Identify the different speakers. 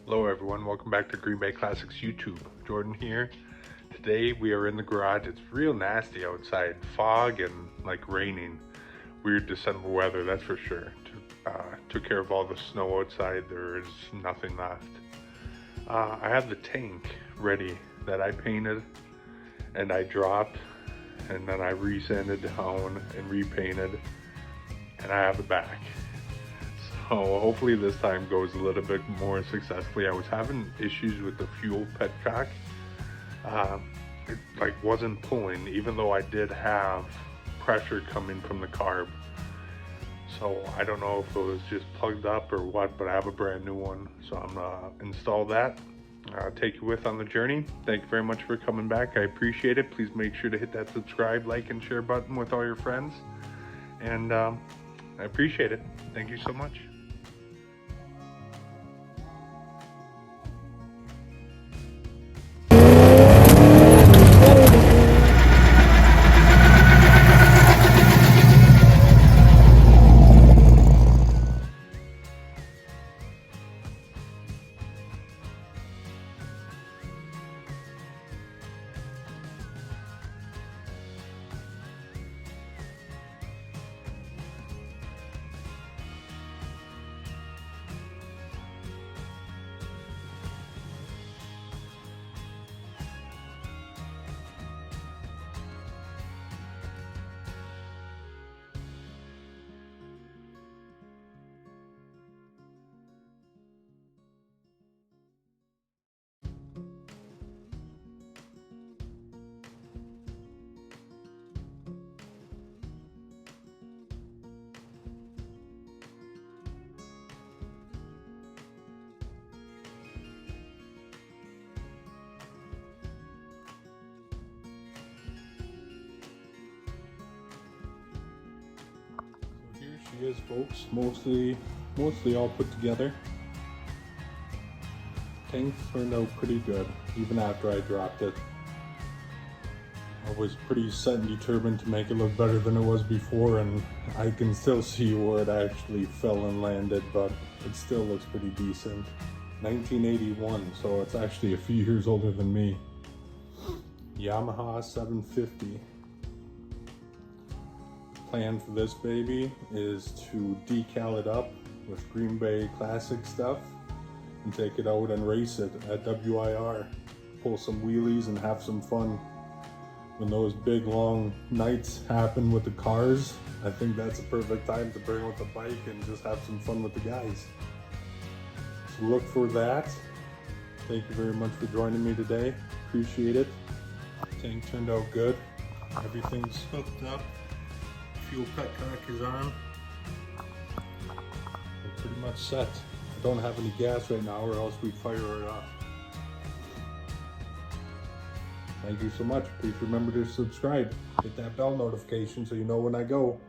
Speaker 1: Hello everyone, welcome back to Green Bay Classics YouTube. Jordan here. Today we are in the garage. It's real nasty outside. Fog and like raining. Weird December weather, that's for sure. Took care of all the snow outside. There is nothing left. I have the tank ready that I painted and I dropped, and then I resanded down and repainted, and I have the back. So hopefully this time goes a little bit more successfully. I was having issues with the fuel petcock. It like wasn't pulling, even though I did have pressure coming from the carb. So I don't know if it was just plugged up or what, but I have a brand new one. So I'm gonna install that. Take you with on the journey. Thank you very much for coming back. I appreciate it. Please make sure to hit that subscribe, like, and share button with all your friends. And I appreciate it. Thank you so much. She is, folks, mostly all put together. Tank turned out pretty good, even after I dropped it. I was pretty set and determined to make it look better than it was before, and I can still see where it actually fell and landed, but it still looks pretty decent. 1981, so it's actually a few years older than me. Yamaha 750. Plan for this baby is to decal it up with Green Bay Classic stuff and take it out and race it at WIR. Pull some wheelies and have some fun. When those big long nights happen with the cars, I think that's a perfect time to bring out the bike and just have some fun with the guys. So look for that. Thank you very much for joining me today. Appreciate it. Tank turned out good. Everything's hooked up. Fuel petcock is on. We're pretty much set. I don't have any gas right now, or else we'd fire it off. Thank you so much. Please remember to subscribe. Hit that bell notification so you know when I go.